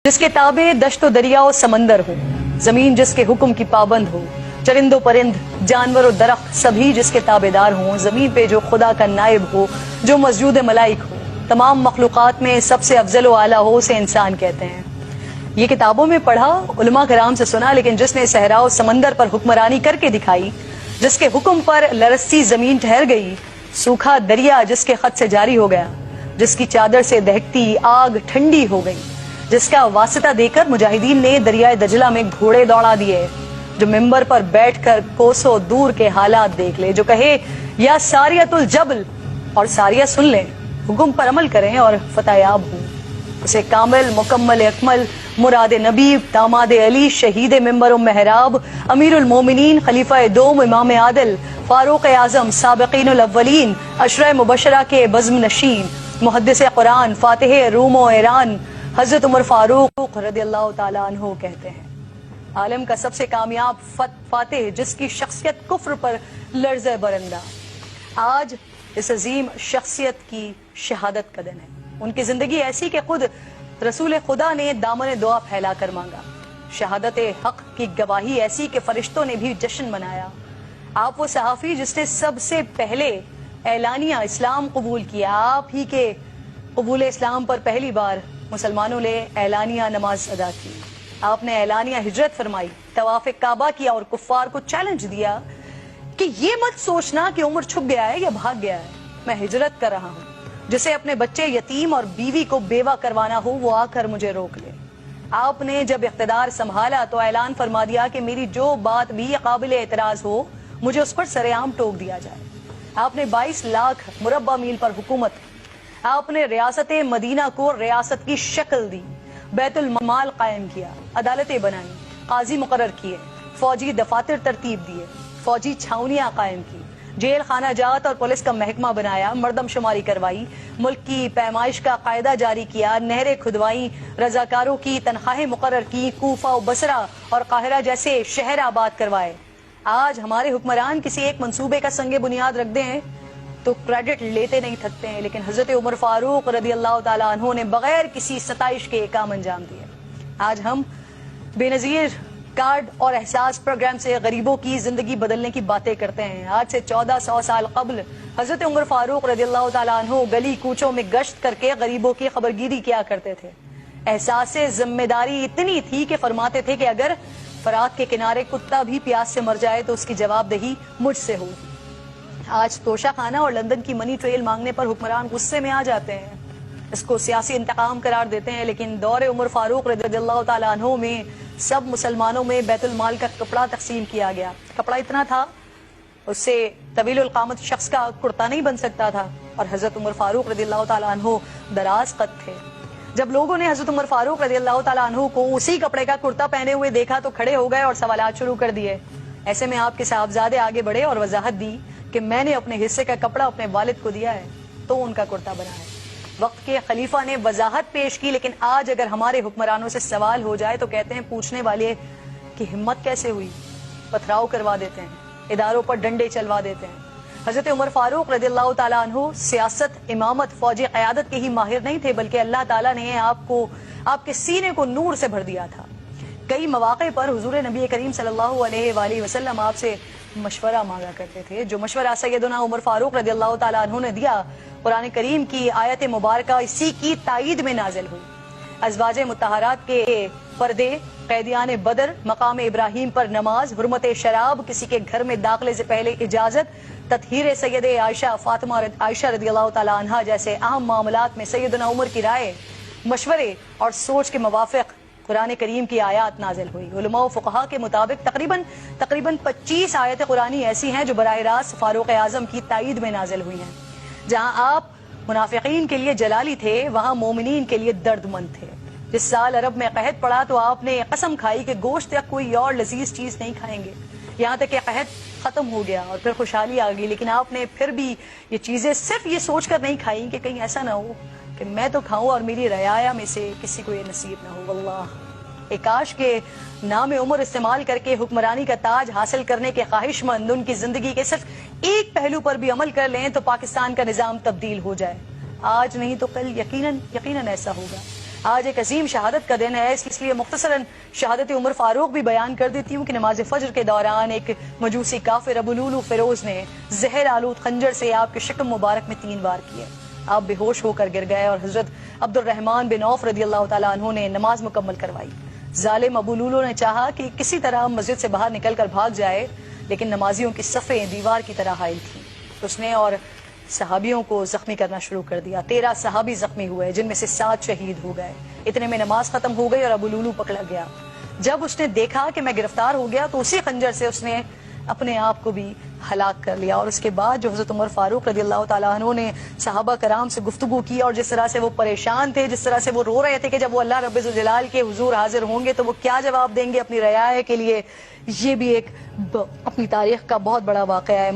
जिसके ताबे दश्त व दरिया व समंदर हो, जमीन जिसके हुक्म की पाबंद हो, चरिंदो परिंद जानवर और दरख्त सभी जिसके ताबेदार हों, जमीन पे जो खुदा का नायब हो, जो मस्जूद मलाइक हो, तमाम मखलूक़ात में सबसे अफजल व आला हो, उसे इंसान कहते हैं। ये किताबों में पढ़ा, उलमा कराम से सुना, लेकिन जिसने सहरा और समंदर पर हुक्मरानी करके दिखाई, जिसके हुक्म पर लरसती जमीन ठहर गई, सूखा दरिया जिसके खत से जारी हो गया, जिसकी चादर से दहकती आग ठंडी हो गई, जिसका वास्ता देकर मुजाहिदीन ने दरियाए दजला में घोड़े दौड़ा दिए, जो मिंबर पर बैठकर कोसों दूर के हालात देख ले, जो कहे या सारियतुल जबल और सारिया सुन ले, हुक्म पर अमल करें और फतयाब हो, उसे कामिल मुकम्मल अकमल मुराद नबी दामाद अली शहीद मिंबर व महराब अमीरुल मोमिनीन खलीफा दोम इमाम आदिल फारूक आजम साबिकीनुल अव्वलीन अशरा मुबशरा के बज़्म नशीन मुहद्दिस कुरान फातिह रूम व ईरान हजरत उमर फारूक रदियल्लाहु ताला अन्हु कहते हैं, आलम का सबसे कामयाब फातिह जिसकी शख्सियत कुफ्र पर लर्ज़े बरंदा, आज इस अजीम शख्सियत की शहादत का दिन है। उनकी जिंदगी ऐसी कि खुद रसूल खुदा ने दामन दुआ फैला कर मांगा, शहादत हक की गवाही ऐसी कि फरिश्तों ने भी जश्न मनाया। आप वो सहाफी जिसने सबसे पहले ऐलानिया इस्लाम कबूल किया, आप ही के कबूल इस्लाम पर पहली बार मुसलमानों ने ऐलानिया नमाज अदा की, आपने ऐलानिया हिजरत फरमाई, तवाफ काबा किया और कुफ्फार को चैलेंज दिया कि ये मत सोचना कि उम्र छुप गया है या भाग गया है, मैं हिजरत कर रहा हूँ, जिसे अपने बच्चे यतीम और बीवी को बेवा करवाना हो वो आकर मुझे रोक ले। आपने जब इख्तिदार संभाला तो ऐलान फरमा दिया कि मेरी जो बात भी काबिल एतराज हो मुझे उस पर सरेआम टोक दिया जाए। आपने 22 लाख मुरब्बा मील पर हुकूमत, आपने रियासत मदीना को रियासत की शक्ल दी, बैतुल माल कायम किया, अदालतें बनाई, काजी मुकर्रर किए, फौजी दफातर तरतीब दिए, फौजी छावनियां कायम की, जेल खाना जात और पुलिस का महकमा बनाया, मर्दमशुमारी करवाई, मुल्क की पैमाइश का कायदा जारी किया, नहरें खुदवाई, रजाकारों की तनख्वाहें मुकर्रर की, कूफा और बसरा और काहिरा जैसे शहर आबाद करवाए। आज हमारे हुक्मरान किसी एक मंसूबे का संगे बुनियाद रख दें तो क्रेडिट लेते नहीं थकते हैं, लेकिन हजरत उमर फारूक रदियल्लाहु ताला अन्हु ने बगैर किसी सताइश के काम अंजाम दिए। आज हम बेनजीर कार्ड और एहसास प्रोग्राम से गरीबों की जिंदगी बदलने की बातें करते हैं। आज से 1400 साल कबल हजरत उमर फारूक रदियल्लाहु ताला अन्हु गली कूचों में गश्त करके गरीबों की खबरगिरी किया करते थे। एहसास जिम्मेदारी इतनी थी कि फरमाते थे कि अगर फरात के किनारे कुत्ता भी प्यास से मर जाए तो उसकी जवाबदेही मुझसे होगी। आज तोशा खाना और लंदन की मनी ट्रेल मांगने पर हुक्मरान गुस्से में आ जाते हैं, इसको सियासी इंतकाम करार देते हैं, लेकिन दौरे उमर फारूक रदियल्लाहु ताला अन्हु में सब मुसलमानों में बैतुल माल का कपड़ा तकसीम किया गया। कपड़ा इतना था उससे तवीलुल क़ामत शख्स का कुर्ता नहीं बन सकता था, और हजरत उमर फारूक रदियल्लाहु ताला अन्हु दराज कद थे। जब लोगों ने हजरत उमर फारूक रदियल्लाहु ताला अन्हु को उसी कपड़े का कुर्ता पहने हुए देखा तो खड़े हो गए और सवालात शुरू कर दिए। ऐसे में आपके साहबजादे आगे बढ़े और वजाहत दी कि मैंने अपने हिस्से का कपड़ा अपने वालिद को दिया है तो उनका कुर्ता बना है। वक्त के खलीफा ने वजाहत पेश की, लेकिन आज अगर हमारे हुक्मरानों से सवाल हो जाए तो कहते हैं पूछने वाले की हिम्मत कैसे हुई, पथराव करवा देते हैं, इदारों पर डंडे चलवा देते हैं। हजरत उमर फारूक रदियल्लाहु ताला अन्हु सियासत, इमामत, फौजी क़यादत के ही माहिर नहीं थे, बल्कि अल्लाह ताला ने आपको आपके सीने को नूर से भर दिया था। कई मौक़े पर हुजूर नबी करीम सल्लल्लाहु अलैहि वसल्लम आपसे मशवरा मांगा करते थे, जो मशवरा सैयदना उमर फारूक रदियल्लाहु ताला अन्हु ने दिया, कुरान करीम की आयत मुबारका इसी की तायीद में नाजिल हुई। अज़वाज मुत्तहरात के पर्दे, कैदियान बदर, मकाम इब्राहिम पर नमाज, हुर्मत शराब, किसी के घर में दाखिले से पहले इजाजत, तत्हीर सैयद आयशा फातिमा आयशा रदियल्लाहु ताला अन्हा जैसे अहम मामलात में सैयदना उमर की राय, मशवरे और सोच के मुवाफिक कुरान करीम की आयत नाजिल हुई। उलमा व फुक़हा के मुताबिक तकरीबन 25 आयत कुरानी ऐसी हैं जो बराह रास्त फारूक आज़म की तायीद में नाजिल हुई हैं। जहां आप मुनाफिकीन के लिए जलाली थे, वहां मोमिनीन के लिए दर्दमंद थे। जिस साल अरब में कहत पड़ा तो आपने कसम खाई कि गोश्त या कोई और लजीज चीज नहीं खाएंगे, यहाँ तक कि कहत खत्म हो गया और फिर खुशहाली आ गई, लेकिन आपने फिर भी ये चीजें सिर्फ ये सोचकर नहीं खाई कि कहीं ऐसा ना हो कि मैं तो खाऊं और मेरी रयाया में से किसी को ये नसीब ना हो। वल्लाह, एक काश के नाम उमर इस्तेमाल करके हुक्मरानी का ताज हासिल करने के ख्वाहिशमंद उनकी जिंदगी के सिर्फ एक पहलू पर भी अमल कर लें तो पाकिस्तान का निजाम तब्दील हो जाए। आज नहीं तो कल यकीनन ऐसा होगा। آج ایک عظیم شہادت کا دن ہے، اس لیے مختصراً شہادت عمر فاروق بھی بیان کر دیتی ہوں کہ نماز فجر کے دوران ایک مجوسی کافر ابو لولو فیروز نے زہر آلود خنجر سے آپ کے شکم مبارک میں 3 وار کیے. آپ بے ہوش ہو کر گر گئے اور حضرت عبد الرحمن بن عوف رضی اللہ تعالیٰ عنہ نے نماز مکمل کروائی. ظالم ابو لولو نے چاہا کہ کسی طرح مسجد سے باہر نکل کر بھاگ جائے، لیکن نمازیوں کی صفیں دیوار کی طرح حائل تھیں. اس نے اور صحابیوں کو زخمی کرنا شروع کر دیا. 13 صحابی زخمی ہوئے، جن میں سے 7 شہید ہو گئے. اتنے میں نماز ختم ہو گئی اور ابو لولو پکڑا گیا. جب اس نے دیکھا کہ میں گرفتار ہو گیا تو اسی خنجر سے اس نے اپنے آپ کو بھی ہلاک کر لیا. اور اس کے بعد جو حضرت عمر فاروق رضی اللہ تعالیٰ عنہ نے صحابہ کرام سے گفتگو کی اور جس طرح سے وہ پریشان تھے، جس طرح سے وہ رو رہے تھے کہ جب وہ اللہ رب الجلال کے حضور حاضر ہوں گے تو وہ کیا جواب دیں گے اپنی رعایا کے لیے، یہ بھی ایک اپنی تاریخ کا بہت بڑا واقعہ ہے.